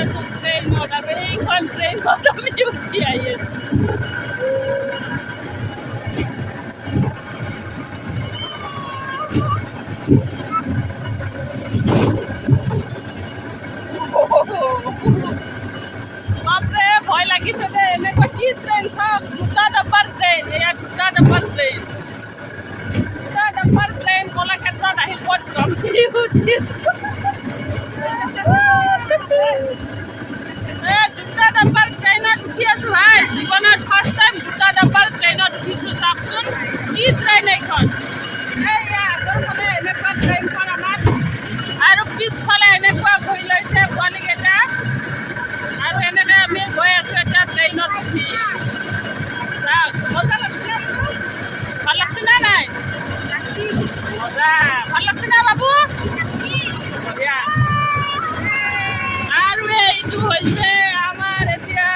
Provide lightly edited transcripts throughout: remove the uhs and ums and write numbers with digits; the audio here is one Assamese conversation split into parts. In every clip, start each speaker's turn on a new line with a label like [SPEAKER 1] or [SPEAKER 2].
[SPEAKER 1] আছো ট্ৰেইনত আৰু এইখন ট্ৰেইনত আমি উঠি আহি আছো। বাপৰে ভয় লাগিছে দে, এনেকুৱা কি ট্ৰেইন চাওক, দুটা ডাব্বাৰ ট্ৰেইন, এয়া দুটা ডাব্বাৰ ট্ৰেইন, দুটা ডাব্বাৰ ট্ৰেইন কলাক্ষেত্ৰত আহি ক'ত ৰখি উঠিছো। দুটা ডাব্বাৰ ট্ৰেইনত উঠি আছো ভাই, জীৱনত ফাৰ্ষ্ট টাইম দুটা ডাব্বাৰ ট্ৰেইনত উঠিছো। চাওকচোন কি ট্ৰেইন এইখন, এইয়া আগৰ ফালে এনেকুৱা ট্ৰেইনখন আমাৰ আৰু পিছফালে এনেকুৱা বহি লৈছে পোৱালীকেইটা আৰু এনেকৈ আমি গৈ আছো এতিয়া ট্ৰেইনত উঠি। চাওক মজা লাগছে, ভাল লাগছে নে নাই? মজা, ভাল লাগছে না বাবু? বঢ়িয়া। আৰু এইটো হৈছে আমাৰ এতিয়া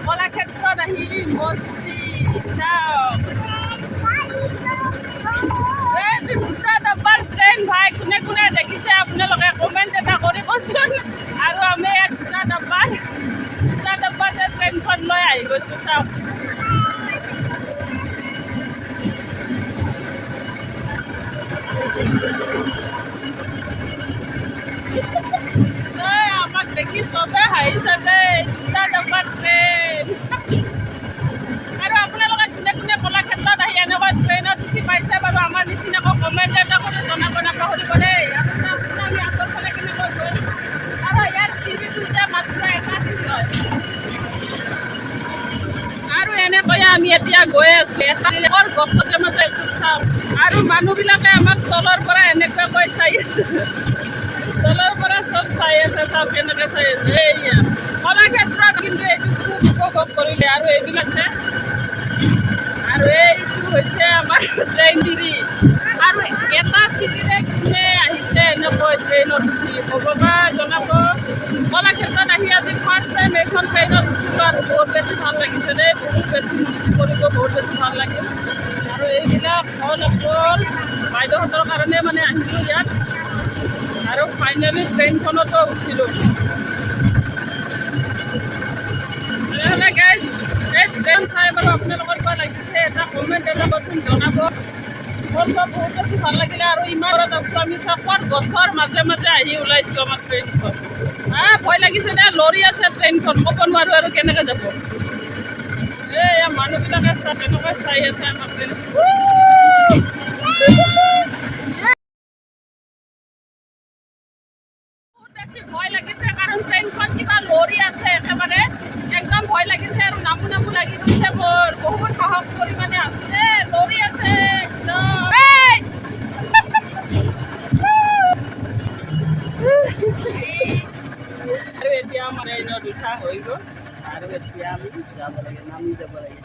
[SPEAKER 1] কলাক্ষেত্ৰত আহি মস্তি। চাওক এইটো দুটা ডাব্বাৰ ট্ৰেইন ভাই, কোনে কোনে দেখিছে আপোনালোকে কমেণ্ট এটা কৰিবচোন। আৰু আমি এক দুটা ডাব্বাৰ ট্ৰেইনখন লৈ আহি গৈছোঁ। চাওক আমাক দেখি চবে হাঁহিছে দেই, দুটা ডাব্বাৰ ট্ৰেইন। আৰু আপোনালোকে কোনে কোনে কলাক্ষেত্ৰত আহি এনেকুৱা ট্ৰেইনত উঠি পাইছে বাৰু আমাৰ নিচিনাকৈ কমেণ্ট এটা কৰি জনাব নাপাহৰিব দেই। আমি আগৰ ফালে কেনেকৈ গৈ আৰু ইয়াৰ চিৰিটো যে মাত্ৰ এটা চিৰি হয়। আৰু এনেকৈ আমি এতিয়া গৈ আছো এটা গছতে মাজে চাওঁ আৰু মানুহবিলাকে আমাক তলৰ পৰা এনেকুৱাকৈ চাই আছে, তলৰ পৰা চব চাই আছে। চাওক কেনেকৈ চাই আছে। এইয়া কলাক্ষেত্ৰত কিন্তু এইটো খুব উপভোগ কৰিলে। আৰু এইবিলাক যে আৰু এইটো হৈছে আমাৰ ট্ৰেইন চিৰি, আৰু এটা চিৰিৰে কোনে আহিছে এনেকৈ ট্ৰেইনত উঠি ভগৱান জনাব। কলাক্ষেত্ৰত আহি আজি ফাৰ্ষ্ট টাইম এইখন ট্ৰেইনত উঠিছোঁ আৰু বহুত বেছি ভাল লাগিছে দেই, বহুত বেছি মস্তি কৰিব, বহুত বেছি ভাল লাগিল। আৰু এইবিলাক হ'ল অকল বাইদেউহঁতৰ কাৰণে মানে আহিছোঁ ইয়াত, আৰু ফাইনেলি ট্ৰেইনখনতো উঠিলোঁ। তেনেহ'লে গাইজ এই ট্ৰেইন চাই বাৰু আপোনালোকৰ পৰা লাগিছে এটা কমেণ্ট এটা কৰচোন জনাব। মোৰ বহুত বেছি ভাল লাগিলে। আৰু ইমান দূৰত আছোঁ আমি, চকত গছৰ মাজে মাজে আহি ওলাইছোঁ আমাৰ ট্ৰেইনখন। ভয় লাগিছে দে, লৰি আছে ট্ৰেইনখন, ক'ব নোৱাৰোঁ আৰু কেনেকৈ যাব। এই মানুহবিলাকে চাই তেনেকৈ চাই আছে আমাৰ ট্ৰেইনখন। ভয় লাগিছে কাৰণ ট্ৰেইনখন কিবা লৰি আছে একেবাৰে, একদম ভয় লাগিছে আৰু নামো নামো লাগি গৈছে মোৰ। বহুত সাহস কৰি মানে আছে, লৰি আছে একদম। আৰু এতিয়া আমাৰ ট্ৰেইনত উঠা হৈ গ'ল আৰু এতিয়া আমি যাব লাগে, নামি যাব লাগে।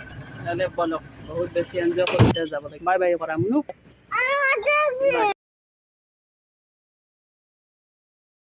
[SPEAKER 1] নহ'লে বলক বহুত বেছি এনজয় কৰোঁতে যাব লাগে। বাই বাই কৰা মুনু।